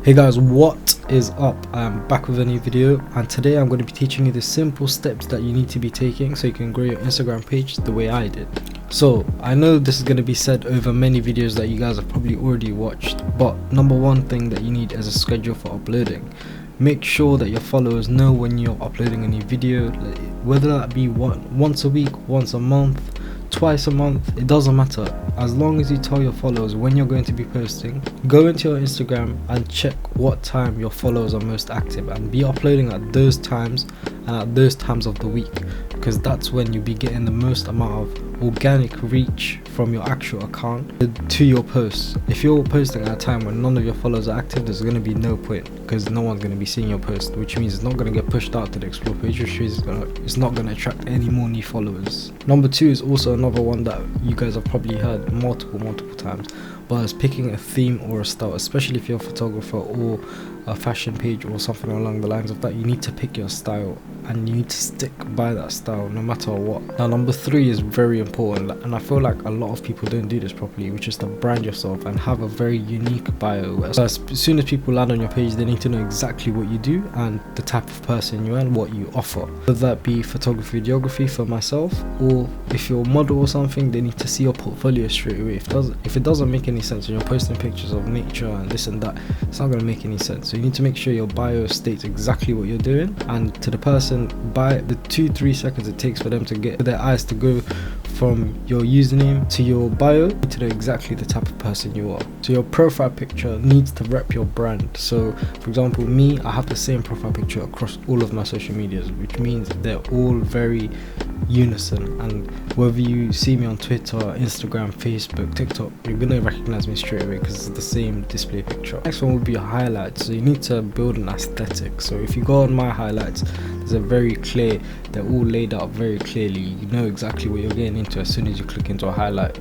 Hey guys, what is up? I'm back with a new video, and today I'm going to be teaching you the simple steps that you need to be taking so you can grow your Instagram page the way I did. So I know this is going to be said over many videos that you guys have probably already watched, but number one thing that you need is a schedule for uploading. Make sure that your followers know when you're uploading a new video, whether that be once a week, once a month, twice a month, it doesn't matter. As long as you tell your followers when you're going to be posting, go into your Instagram and check what time your followers are most active and be uploading at those times and at those times of the week, because that's when you'll be getting the most amount of organic reach from your actual account to your posts. If you're posting at a time when none of your followers are active, there's going to be no point, because no one's going to be seeing your post, which means it's not going to get pushed out to the explore page, which means it's not going to attract any more new followers. Number two is also another one that you guys have probably heard multiple times, but it's picking a theme or a style. Especially if you're a photographer or a fashion page or something along the lines of that, you need to pick your style and you need to stick by that style no matter what. Now number three is very important, and I feel like a lot of people don't do this properly, which is to brand yourself and have a very unique bio. So as soon as people land on your page, they need to know exactly what you do and the type of person you are and what you offer, whether that be photography, videography for myself, or if you're a model or something, they need to see your portfolio straight away. If it doesn't make any sense and you're posting pictures of nature and this and that, it's not going to make any sense. So you need to make sure your bio states exactly what you're doing, and to the person, by the 2-3 seconds it takes for them to get their eyes to go from your username to your bio, to know exactly the type of person you are. So your profile picture needs to rep your brand. So for example, me, I have the same profile picture across all of my social medias, which means they're all very unison, and whether you see me on Twitter, Instagram, Facebook, TikTok, you're gonna recognize me straight away because it's the same display picture. Next one would be your highlights. So you need to build an aesthetic. So if you go on my highlights, there's a very clear, they're all laid out very clearly. You know exactly what you're getting into as soon as you click into a highlight,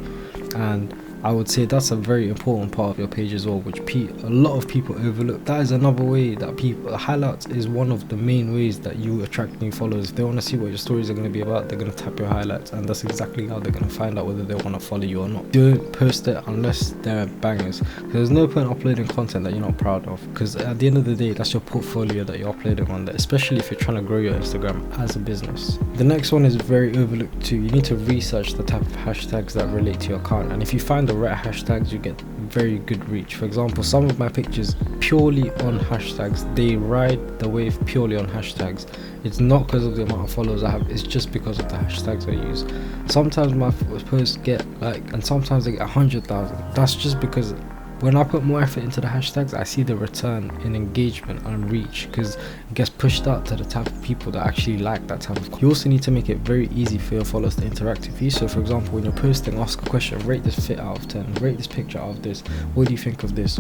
and I would say that's a very important part of your page as well, which a lot of people overlook. That is another way that highlights is one of the main ways that you attract new followers. If they want to see what your stories are going to be about, they're going to tap your highlights, and that's exactly how they're going to find out whether they want to follow you or not. Don't post it unless they're bangers. There's no point uploading content that you're not proud of, because at the end of the day, that's your portfolio that you're uploading on there, especially if you're trying to grow your Instagram as a business. The next one is very overlooked too. You need to research the type of hashtags that relate to your account, and if you find the right hashtags, you get very good reach. For example, some of my pictures purely on hashtags, they ride the wave purely on hashtags. It's not because of the amount of followers I have, it's just because of the hashtags I use. Sometimes my posts get and sometimes they get 100,000. That's just because when I put more effort into the hashtags, I see the return in engagement and reach, because it gets pushed out to the type of people that actually like that type of content. You also need to make it very easy for your followers to interact with you. So for example, when you're posting, ask a question, rate this fit out of 10, rate this picture out of this, what do you think of this,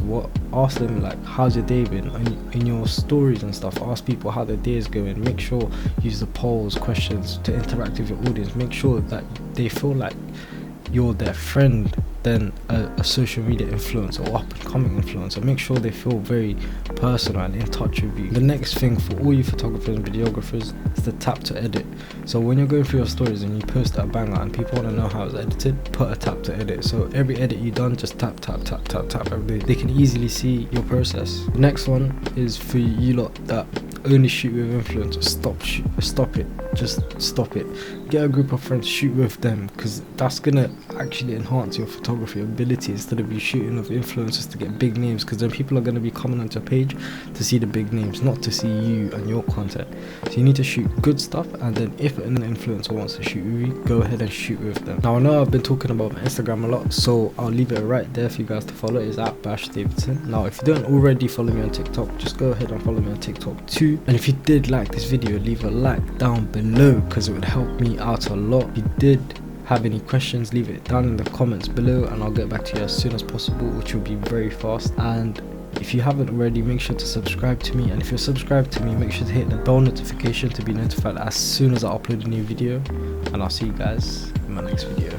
ask them how's your day been, and in your stories and stuff, ask people how their day is going. Make sure you use the polls, questions to interact with your audience. Make sure that they feel like you're their friend than a social media influencer or up-and-coming influencer. Make sure they feel very personal and in touch with you. The next thing for all you photographers and videographers is the tap to edit. So when you're going through your stories and you post a banger and people want to know how it's edited, put a tap to edit. So every edit you've done, just tap every day. They can easily see your process. The next one is for you lot that only shoot with influencers. Stop it. Just stop it. Get a group of friends, shoot with them, because that's gonna actually enhance your photography ability instead of you shooting with influencers to get big names, because then people are going to be coming onto your page to see the big names, not to see you and your content. So you need to shoot good stuff, and then if an influencer wants to shoot with you, go ahead and shoot with them. Now I know I've been talking about Instagram a lot, so I'll leave it right there for you guys to follow. It's at Bash Davidson. Now if you don't already follow me on TikTok, just go ahead and follow me on TikTok too. And if you did like this video, leave a like down below, because it would help me out a lot. If you did have any questions, leave it down in the comments below and I'll get back to you as soon as possible, which will be very fast. And if you haven't already, make sure to subscribe to me, and if you're subscribed to me, make sure to hit the bell notification to be notified as soon as I upload a new video, and I'll see you guys in my next video.